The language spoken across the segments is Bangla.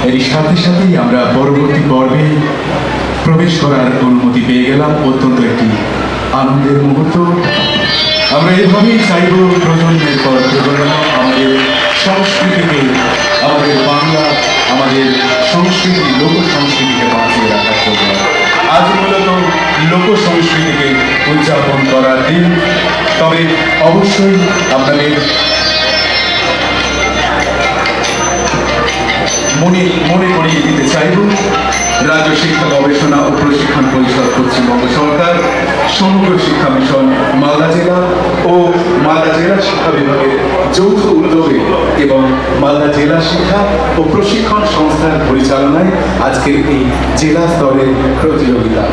এর সাথে সাথেই আমরা পরবর্তী পর্বে প্রবেশ করার অনুমতি পেয়ে গেলাম। অত্যন্ত একটি আনন্দের মুহূর্ত। আমরা এভাবেই চাইব প্রজন্মের পর প্রজন্ম আমাদের সংস্কৃতিকে, আমাদের বাংলা, আমাদের সংস্কৃতি, লোক সংস্কৃতিকে বাঁচিয়ে রাখার জন্য। আজ মূলত লোক সংস্কৃতিকে উদযাপন করার দিন। তবে অবশ্যই আপনাদের মনে করিয়ে দিতে চাইব, রাজ্য শিক্ষা গবেষণা ও প্রশিক্ষণ পরিষদ, পশ্চিমবঙ্গ সরকার, সমগ্র শিক্ষা মিশন মালদা জেলা ও মালদা জেলা শিক্ষা বিভাগের যৌথ উদ্যোগে এবং মালদা জেলা শিক্ষা ও প্রশিক্ষণ সংস্থার পরিচালনায় আজকের এই জেলা স্তরের প্রতিযোগিতা।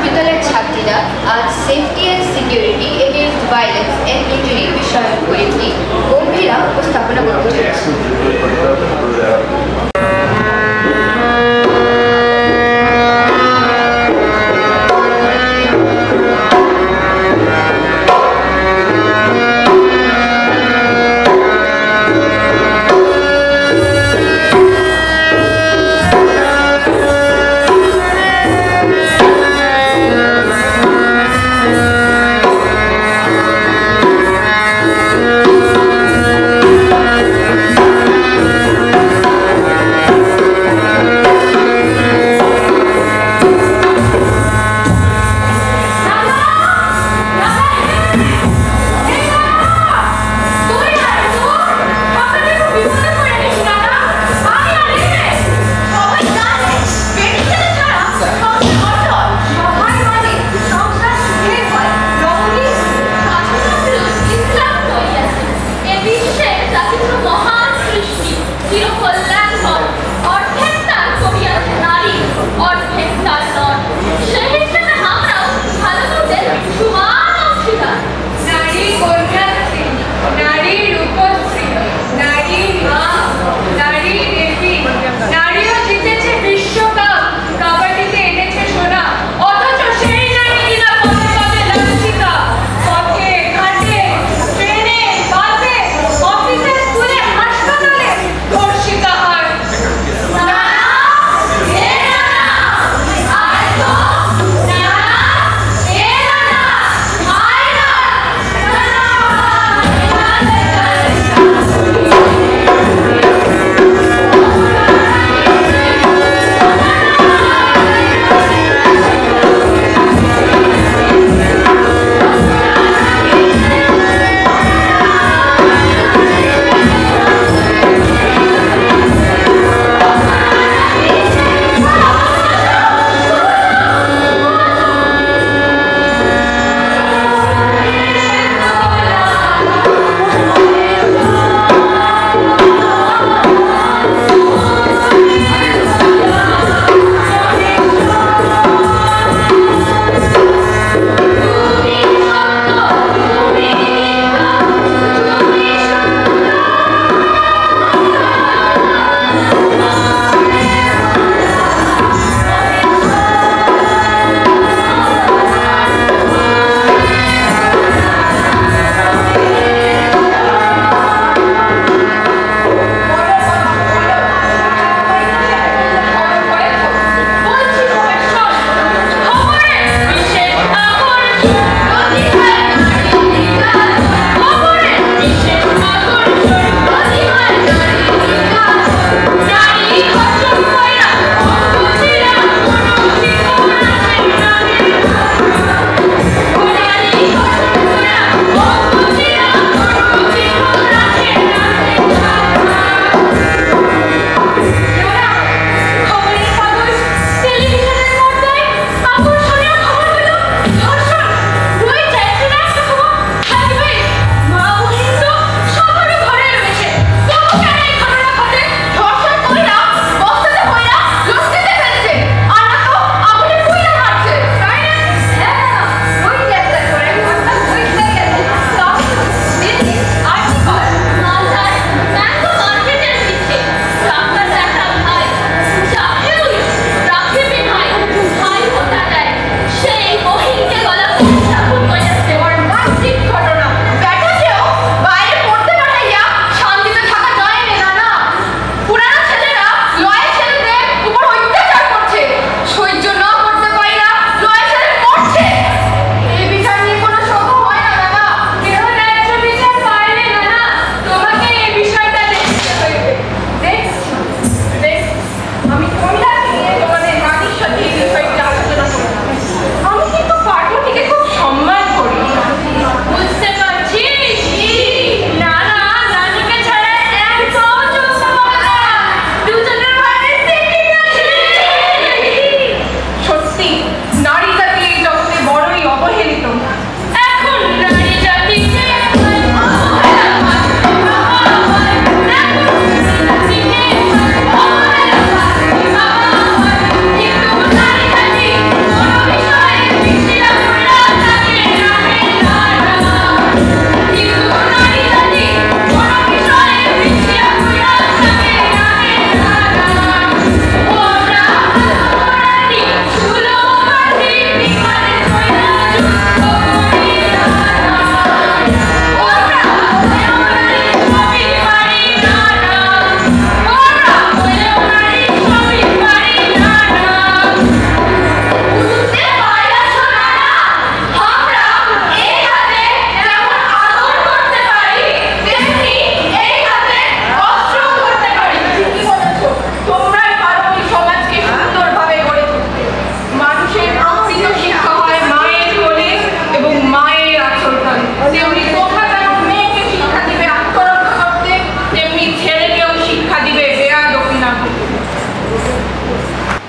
বিদ্যালয়ের ছাত্রীরা আজ safety and security against violence and injury বিষয়ক একটি গম্ভীরা উপস্থাপনা করতে চলেছে।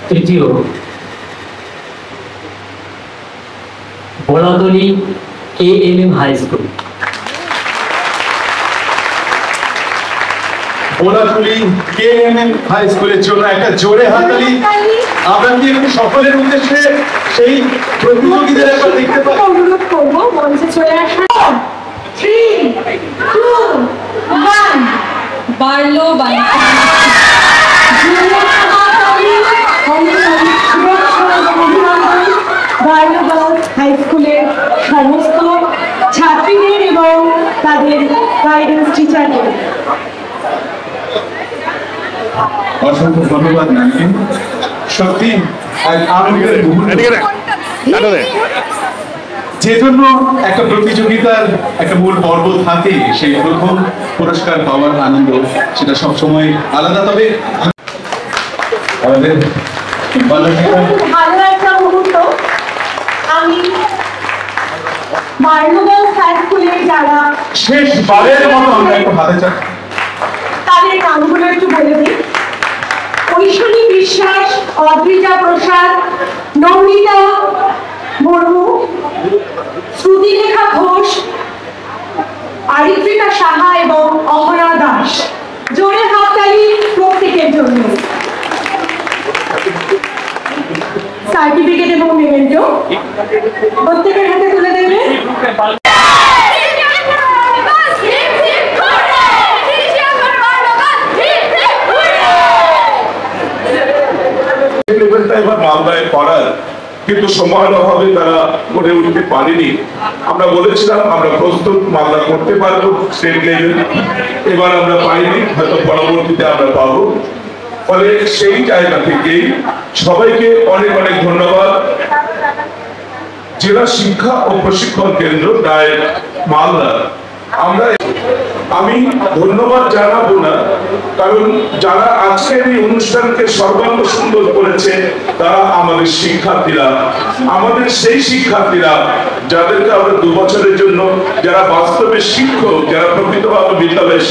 তৃতীয় Bolatali KMM high school. Bolatuli KMM high স্কুলের জন্য একটা জোরে হাততালি। আমরা কি একটু সকলের উদ্দেশ্যে সেই প্রতিযোগীদের একবার দেখতে পাই? অনুরোধ করবো মঞ্চে চলে আসা। 3, 2, 1 বাড়লো হাই স্কুলের সমস্ত ছাত্রীদের এবং তাদের গাইডেন্স টিচারদের। অসংখ্য ধন্যবাদ ম্যামকে। সত্যি এক আনন্দের মুহূর্ত, যে জন্য একটা প্রতিযোগিতার একটা মূল পর্ব থাকে, সেই প্রথম পুরস্কার পাওয়ার আনন্দ সেটা সবসময় আলাদা। তবে আমাদের ভালো একটা মুহূর্ত। আমি মার্নোগঞ্জ হাই স্কুলের যারা শেষবারের মতো আমরা একটু হাতে চাই, তাদের নামগুলো একটু বলে দিই। ঐশ্বরী বিশ্বাস, অদ্রিজা প্রসাদ, নন্দিতা মুর্মু, শ্রুতিলেখা ঘোষ, আরিত্রিকা সাহা এবং অহনা দাস। জোরে হাততালি প্রত্যেকের জন্য। সার্টিফিকেট এবং মেমেন্টো প্রত্যেকের হাতে তুলে দেবে। এবার মালদায় করার কিন্তু সময়ের অভাবে তারা করে উঠতে পারেনি। আমরা বলেছিলাম আমরা প্রস্তুত, মালদা করতে পারবো স্টেট লেভেল, এবার আমরা পাইনি, হয়তো পরবর্তীতে আমরা পাবো। ফলে সেই জায়গা থেকেই সবাইকে অনেক অনেক ধন্যবাদ। জেলা শিক্ষা ও প্রশিক্ষণ কেন্দ্র ডায়েট মালদা, আমি ধন্যবাদ জানাবো না, কারণ যারা আজকের এই অনুষ্ঠানকে সর্বাঙ্গ সুন্দর করেছে তারা আমাদের শিক্ষার্থীরা, আমাদের সেই শিক্ষার্থীরা যাদেরকে আমরা 2 বছরের জন্য, যারা বাস্তবে শিক্ষক, যারা প্রকৃতভাবে বিদ্যালয়ে